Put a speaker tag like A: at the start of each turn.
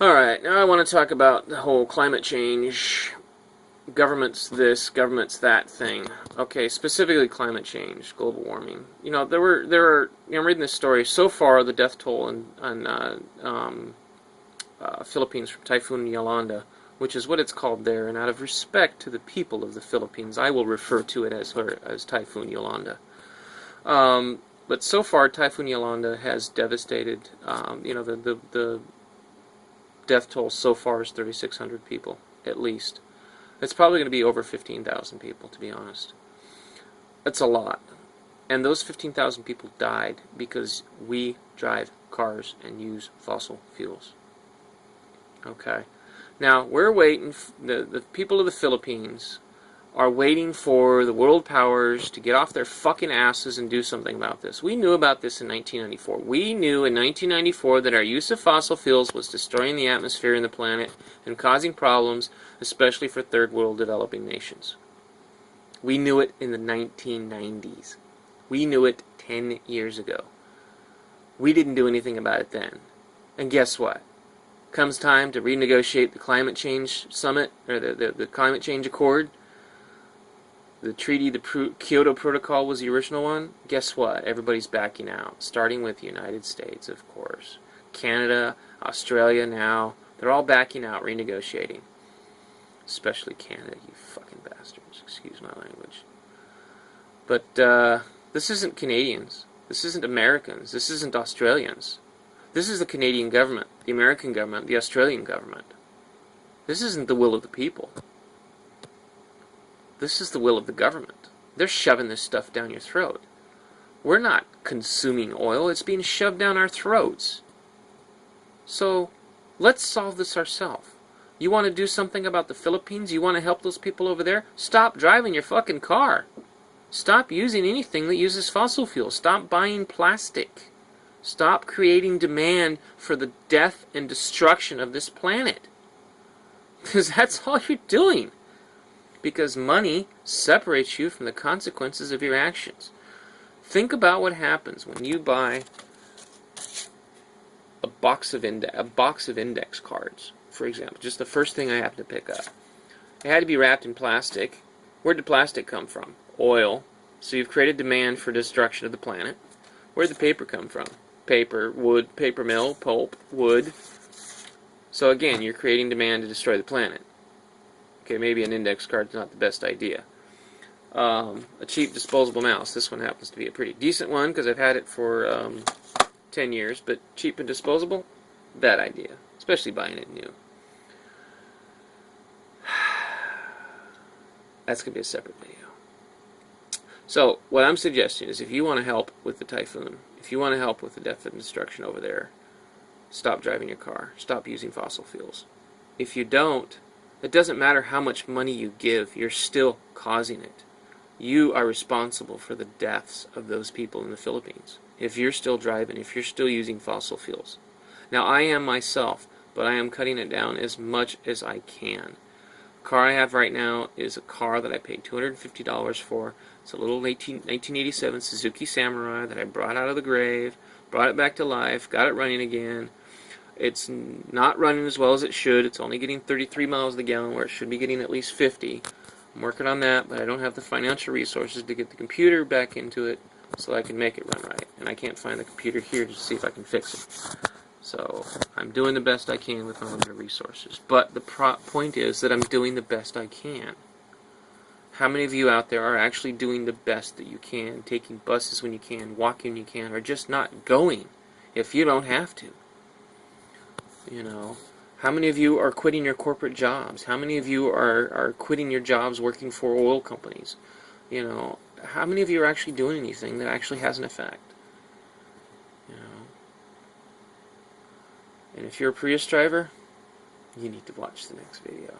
A: Alright, now I want to talk about the whole climate change, governments this, governments that thing. Okay, specifically climate change, global warming. I'm reading this story. So far, the death toll in Philippines from Typhoon Yolanda, which is what it's called there, and out of respect to the people of the Philippines, I will refer to it as Typhoon Yolanda. But so far, Typhoon Yolanda has devastated, the death toll so far is 3,600 people, at least. It's probably going to be over 15,000 people, to be honest. That's a lot. And those 15,000 people died because we drive cars and use fossil fuels. Okay. Now, we're waiting, the people of the Philippines are waiting for the world powers to get off their fucking asses and do something about this. We knew about this in 1994. We knew in 1994 that our use of fossil fuels was destroying the atmosphere and the planet and causing problems, especially for third world developing nations. We knew it in the 1990s. We knew it 10 years ago. We didn't do anything about it then. And guess what? Comes time to renegotiate the climate change summit, or the climate change accord. The treaty, the Kyoto Protocol was the original one. Guess what? Everybody's backing out, starting with the United States, of course. Canada, Australia now, they're all backing out, renegotiating. Especially Canada, you fucking bastards. Excuse my language. But this isn't Canadians. This isn't Americans. This isn't Australians. This is the Canadian government, the American government, the Australian government. This isn't the will of the people. This is the will of the government. They're shoving this stuff down your throat. We're not consuming oil. It's being shoved down our throats. So, let's solve this ourselves. You want to do something about the Philippines? You want to help those people over there? Stop driving your fucking car. Stop using anything that uses fossil fuel. Stop buying plastic. Stop creating demand for the death and destruction of this planet. Because that's all you're doing. Because money separates you from the consequences of your actions. Think about what happens when you buy a box of index cards, for example. Just the first thing I happened to pick up. It had to be wrapped in plastic. Where did plastic come from? Oil. So you've created demand for destruction of the planet. Where did the paper come from? Paper, wood, paper mill, pulp, wood. So again, you're creating demand to destroy the planet. Okay, maybe an index card's not the best idea. A cheap disposable mouse. This one happens to be a pretty decent one because I've had it for 10 years, but cheap and disposable, bad idea. Especially buying it new. That's going to be a separate video. So, what I'm suggesting is if you want to help with the typhoon, if you want to help with the death and destruction over there, stop driving your car. Stop using fossil fuels. If you don't, it doesn't matter how much money you give, you're still causing it. You are responsible for the deaths of those people in the Philippines. If you're still driving, if you're still using fossil fuels. Now, I am myself, but I am cutting it down as much as I can. The car I have right now is a car that I paid $250 for. It's a little 1987 Suzuki Samurai that I brought out of the grave, brought it back to life, got it running again. It's not running as well as it should. It's only getting 33 miles a gallon where it should be getting at least 50. I'm working on that, but I don't have the financial resources to get the computer back into it so I can make it run right. And I can't find the computer here to see if I can fix it. So I'm doing the best I can with my limited resources. But the point is that I'm doing the best I can. How many of you out there are actually doing the best that you can, taking buses when you can, walking when you can, or just not going if you don't have to? You know, how many of you are quitting your corporate jobs? How many of you are quitting your jobs working for oil companies? You know, how many of you are actually doing anything that actually has an effect? You know, and if you're a Prius driver, you need to watch the next video.